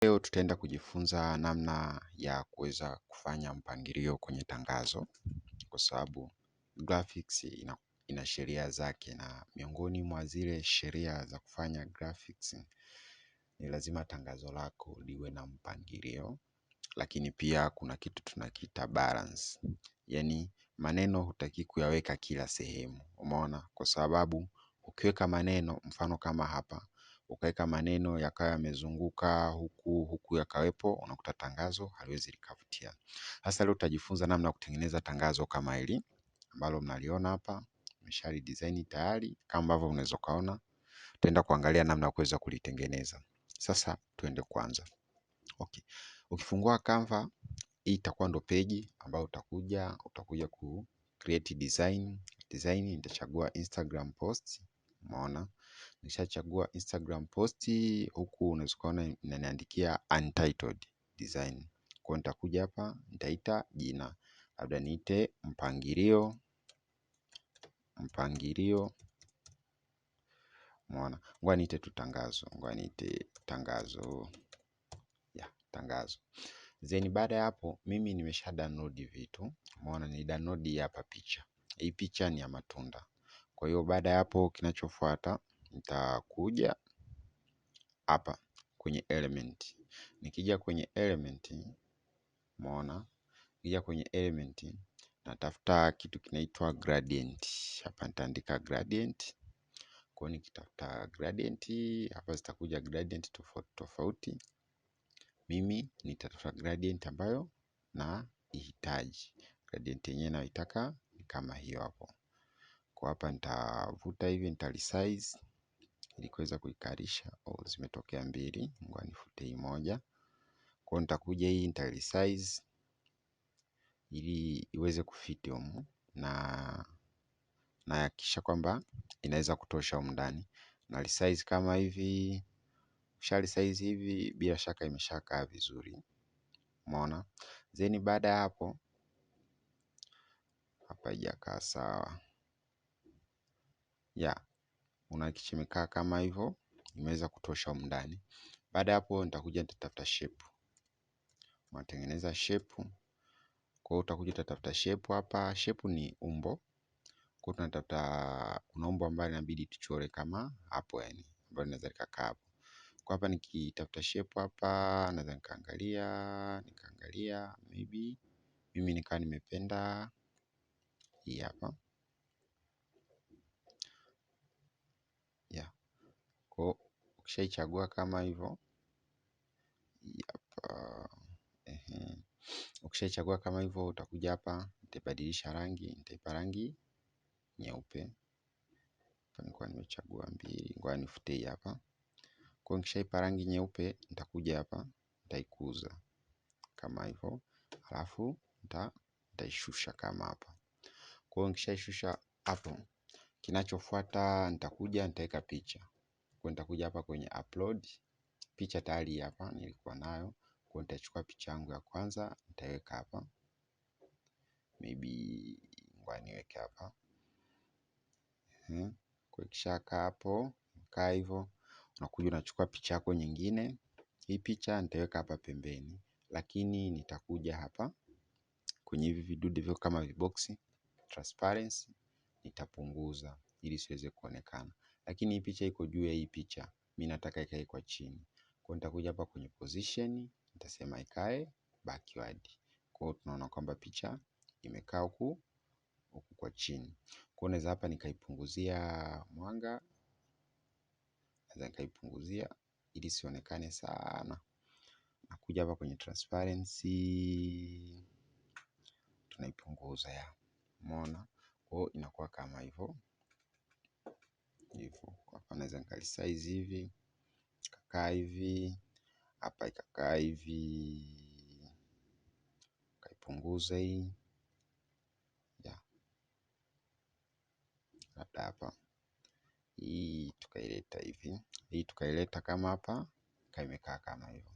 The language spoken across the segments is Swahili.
Leo tutaenda kujifunza namna ya kuweza kufanya mpangilio kwenye tangazo, kwa sababu graphics ina sheria zake, na miongoni mwa zile sheria za kufanya graphics ni lazima tangazo lako liwe na mpangilio. Lakini pia kuna kitu tunakiita balance, yani maneno hutaki kuyaweka kila sehemu, umeona? Kwa sababu ukiweka maneno, mfano kama hapa ukaweka maneno yakawa yamezunguka huku yakawepo, unakuta tangazo haliwezi likavutia. Sasa leo tutajifunza namna ya kutengeneza tangazo kama hili ambalo mnaliona hapa. Nimeshali design tayari kama ambavyo unaweza kaona. Tutaenda kuangalia namna ya kuweza kulitengeneza. Sasa tuende kwanza. Okay. Ukifungua Canva, hii itakuwa ndo page ambayo utakuja ku create design. Nitachagua Instagram post, umeona? Nikishachagua Instagram post, huku unaweza kuona inaniandikia untitled design. Kwa nitakuja hapa, nitaita jina, labda niite mpangilio, umeona? Ngoja niite tu tangazo, tangazo. Then baada ya hapo mimi nimesha download vitu. Umeona, ni download hapa picha. Hii picha ni ya matunda. Kwa hiyo baada ya hapo kinachofuata nitakuja hapa kwenye element. Nikija kwenye element, umeona? Nikija kwenye element natafuta kitu kinaitwa gradient. Hapa nitaandika gradient. Kwa hiyo nikitafuta gradient, hapa zitakuja gradient tofauti. Mimi nitatafuta gradient ambayo na ihitaji. Gradient yenyewe naitaka ni kama hiyo hapo. Kwa hapa nitavuta hivi, nitalisize ili kuweza kuikarisha. Zimetokea mbili, ngoja nifute hii moja. Kwa hiyo nitakuja hii nitalisize ili iweze kufiti humu, na hakikisha kwamba inaweza kutosha humu ndani. Na resize kama hivi. Ukisha resize hivi, bila shaka imeshakaa vizuri. Umeona? Then baada ya hapo hapa haijakaa sawa. Unahakikisha imekaa kama hivyo, imeweza kutosha humu ndani. Baada ya hapo nitakuja nitatafuta shape. Unatengeneza shape. Kwa hiyo utakuja utatafuta shape hapa. Shape ni umbo. Kwa hiyo tunatafuta kuna umbo ambalo inabidi tuchore kama hapo, yani ambalo linaweza likakaa hapo. Kwa hapa nikitafuta shape hapa, naweza nikaangalia maybe mimi nikawa nimependa hii hapa. Kwa ukishaichagua kama hivyo, ukishaichagua kama hivyo, utakuja hapa, nitabadilisha rangi, nitaipa rangi nyeupe. Nilikuwa nimechagua mbili, ngoja nifute hii hapa. Kwa nikishaipa rangi nyeupe, nitakuja hapa, nitaikuza kama hivyo, alafu nitaishusha kama hapa. Kwa nikishaishusha hapo, kinachofuata nitakuja nitaweka picha. Kwa nitakuja hapa kwenye upload. Picha tayari hapa nilikuwa nayo. Kwa nitachukua picha yangu ya kwanza, nitaiweka hapa. Maybe ngoja niweke hapa. Kwa ikishakaa hapo, kaa hivyo, unakuja unachukua picha yako nyingine. Hii picha nitaiweka hapa pembeni, lakini nitakuja hapa kwenye hivi vidude vyo kama viboxi, transparency, nitapunguza ili siweze kuonekana. Lakini hii picha iko juu ya hii picha, mimi nataka ikae kwa chini. Kwa nitakuja hapa kwenye position, nitasema ikae backward. Kwa hiyo tunaona kwamba picha imekaa huku kwa chini. Kwa hiyo naweza hapa nikaipunguzia mwanga, naweza nikaipunguzia ili sionekane sana. Nakuja hapa kwenye transparency, tunaipunguza ya. Umeona? Kwa hiyo inakuwa kama hivyo. Hapa naweza nikalisize hivi, ikakaa hivi, hapa ikakaa hivi, kaipunguza hii. Labda hapa. Hii tukaileta hivi. Hii tukaileta kama hapa, imekaa kama hivyo.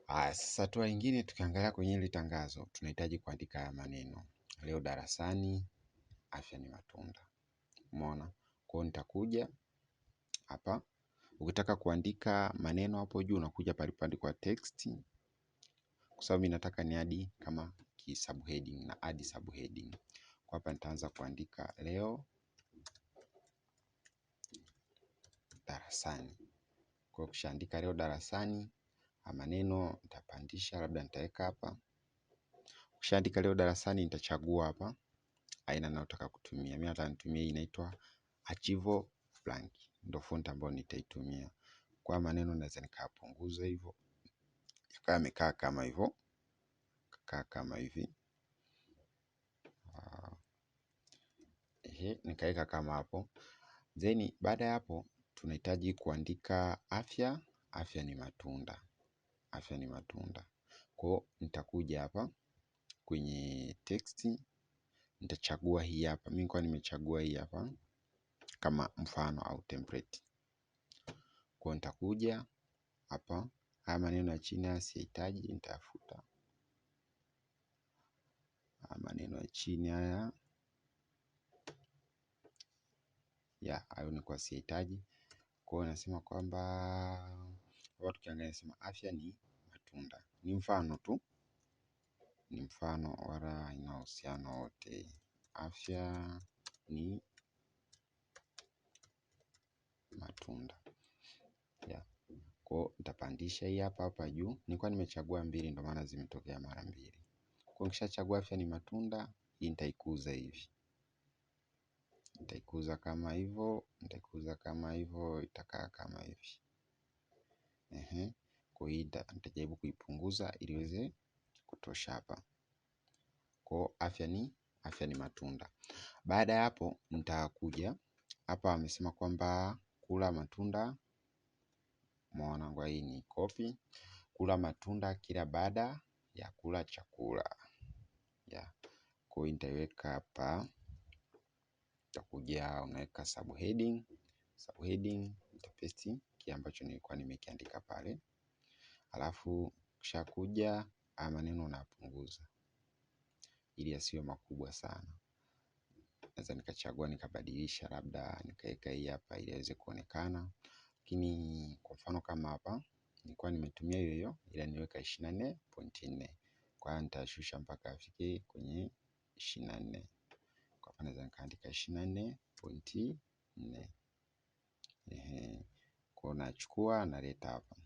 Sasa hatua nyingine tukiangalia kwenye hili tangazo, tunahitaji kuandika maneno. Leo darasani, afya ni matunda. Umeona? Kwa hiyo nitakuja hapa, Ukitaka kuandika maneno hapo juu unakuja palipoandikwa text, kwa sababu mimi nataka ni add kama subheading na add subheading. Kwa hapa nitaanza kuandika leo darasani. Kwa ukishaandika leo darasani, maneno nitapandisha, labda nitaweka hapa. Ukishaandika leo darasani, nitachagua hapa aina ninayotaka kutumia. Mimi nataka nitumie hii inaitwa archivo blank, ndio font ambayo nitaitumia. Kwa maneno naweza nikapunguza hivyo, yakawa yamekaa kama hivyo, kama hivi. Nikaweka kama hapo. Then baada ya hapo tunahitaji kuandika afya. Afya ni matunda. Afya ni matunda. Kwa nitakuja hapa kwenye text, nitachagua hii hapa. Mimi kwa nimechagua hii hapa kama mfano au template. Kwa nitakuja hapa, haya maneno ya chini sihitaji, nitafuta. Maneno ya chini haya hayo ni kwa sihitaji. Kwa hiyo nasema kwamba watu tukiangalia nasema afya ni matunda. Ni mfano tu. Ni mfano wala haina uhusiano wote. Afya ni matunda. Kwa nitapandisha hii hapa juu. Nilikuwa nimechagua 2 ndio maana zimetokea mara 2. Kwa nikishachagua afya ni matunda, hii nitaikuza hivi. Nitaikuza kama hivyo, nitaikuza kama hivyo, itakaa kama hivi. Kwa hii nitajaribu kuipunguza ili iweze kutosha hapa. Kwa afya ni matunda. Baada ya hapo nitakuja hapa, wamesema kwamba kula matunda. Mwanangu, hii ni copy. Kula matunda kila baada ya kula chakula. Kwa hiyo nitaiweka hapa. Utakuja unaweka subheading. Subheading nitapaste kile ambacho nilikuwa nimekiandika pale. Alafu kisha kuja maneno unapunguza ili yasiwe makubwa sana. Naweza nikachagua nikabadilisha, labda nikaweka hii hapa ili iweze kuonekana. Lakini kwa mfano kama hapa nilikuwa nimetumia hiyo ila niweka 24.4. Kwa hiyo nitashusha mpaka afike kwenye 24. Kwa hapa naweza nikaandika 24.4. Kwa nachukua naleta hapa.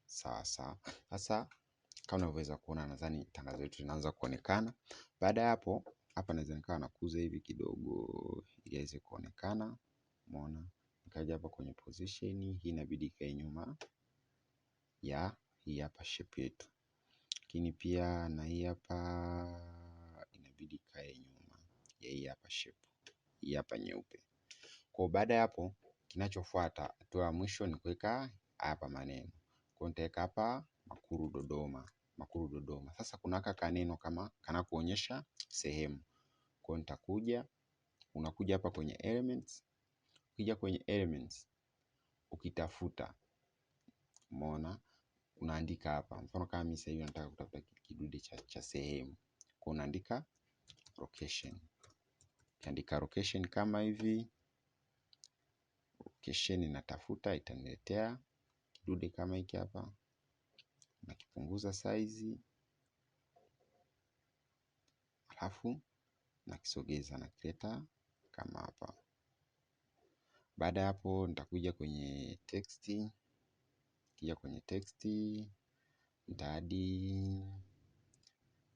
Sawa. Sasa kama unavyoweza kuona, nadhani tangazo letu linaanza kuonekana. Baada ya hapo hapa naweza nikawa nakuza hivi kidogo ili iweze kuonekana. Umeona? Nikaja hapa kwenye position hii, inabidi ikae nyuma ya hii hapa shape yetu. Lakini pia na hii hapa inabidi ikae nyuma ya hii hapa shape. Hii hapa nyeupe. Kwa baada ya hapo kinachofuata, hatua ya mwisho ni kuweka hapa maneno. Kwa nitaweka hapa Makuru Dodoma. Makuru Dodoma. Sasa kuna kaneno kama kana kuonyesha sehemu. Kwa nitakuja, unakuja hapa kwenye elements. Ukija kwenye elements ukitafuta, umeona, unaandika hapa. Mfano kama mimi sasa hivi nataka kutafuta kidude cha sehemu. Kwa unaandika location. Ukiandika location kama hivi, location inatafuta, itaniletea kidude kama hiki hapa. Nakipunguza size, alafu nakisogeza nakileta kama hapa. Baada ya hapo nitakuja kwenye text. Kija kwenye text nitaadi,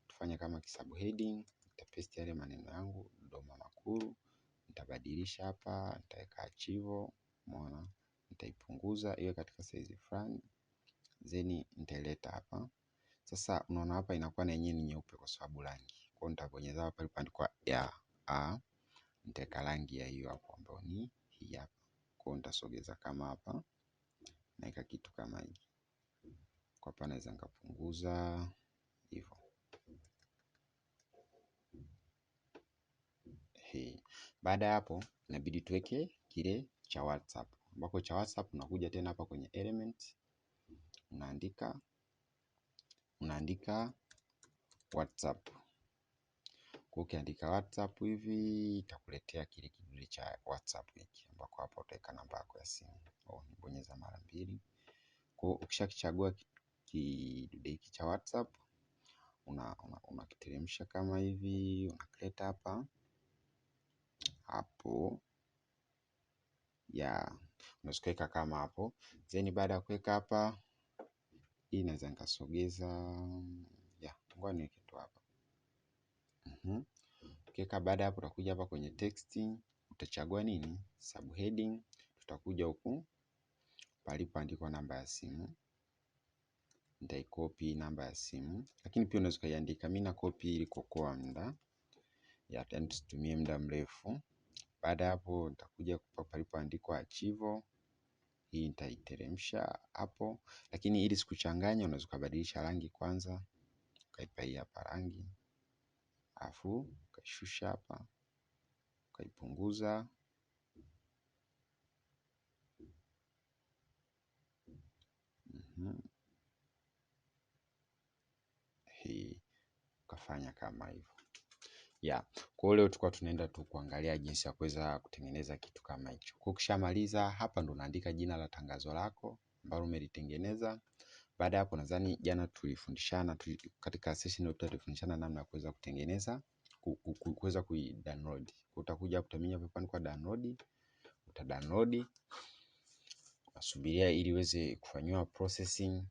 tufanye kama subheading. Nitapaste yale maneno yangu Dodoma Makuru. Nitabadilisha hapa, nitaweka archivo. Umeona? Nitaipunguza iwe katika size fulani. Then nitaileta hapa. Sasa unaona hapa inakuwa na yenyewe ni nyeupe kwa sababu rangi. Kwa hiyo nitabonyeza hapa palipoandikwa nitaweka rangi ya hiyo hapo ambayo ni hii hapa. Kwa hiyo nitasogeza kama hapa, naweka kitu kama hiki. Kwa hapa naweza nikapunguza hivyo. Baada ya hapo inabidi tuweke kile cha WhatsApp. Ambako cha WhatsApp unakuja tena hapa kwenye element, unaandika WhatsApp. Kwa ukiandika WhatsApp hivi itakuletea kile kidude cha WhatsApp hiki ambako hapo utaweka namba yako ya simu. Bonyeza mara 2. Kwa ukishakichagua kidude hiki cha WhatsApp unakiteremsha kama hivi, unakileta hapa hapo ya unaweka kama hapo. Then baada ya kuweka hapa, hii naweza nikasogeza ya ngoja niweke tu hapa. Ukiweka baada hapo utakuja hapa kwenye text, utachagua nini? Subheading. Tutakuja huku palipoandikwa namba ya simu. Nitaicopy namba ya simu, lakini pia unaweza kuiandika. Mimi na copy ili kuokoa muda. Ya tusitumie muda mrefu. Baada hapo nitakuja palipoandikwa archive. Hii nitaiteremsha hapo, lakini ili sikuchanganya unaweza kubadilisha rangi kwanza. Ukaipa hii hapa rangi. Afu ukaishusha hapa. Ukaipunguza. Hii ukafanya kama hivyo. Ya, kwa leo tulikuwa tunaenda tu kuangalia jinsi ya kuweza kutengeneza kitu kama hicho. Kwa ukishamaliza hapa ndo unaandika jina la tangazo lako ambalo umelitengeneza. Baada hapo nadhani jana tulifundishana katika session ile tulifundishana namna ya kuweza kutengeneza, kuweza kuidownload. Utakuja hapo utaminya hapo kwa download, utadownload. Unasubiria ili iweze kufanywa processing.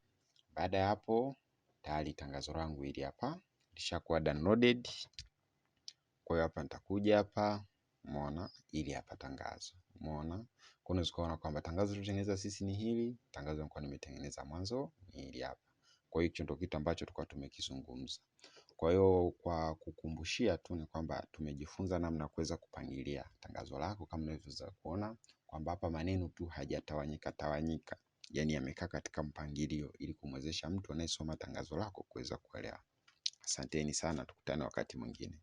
Baada ya hapo tayari tangazo langu hili hapa lishakuwa downloaded. Kwa hiyo hapa nitakuja hapa, umeona ili hapa tangazo. Umeona? Kwa hiyo unaona kwamba tangazo tulitengeneza sisi ni hili, tangazo nilikuwa nimetengeneza mwanzo ni hili hapa. Kwa hiyo hicho ndio kitu ambacho tulikuwa tumekizungumza. Kwa hiyo kwa kukumbushia tu ni kwamba tumejifunza namna kuweza kupangilia tangazo lako kama unavyoweza kuona kwamba hapa maneno tu hajatawanyika tawanyika. Yaani yamekaa katika mpangilio ili kumwezesha mtu anayesoma tangazo lako kuweza kuelewa. Asanteni sana, tukutane wakati mwingine.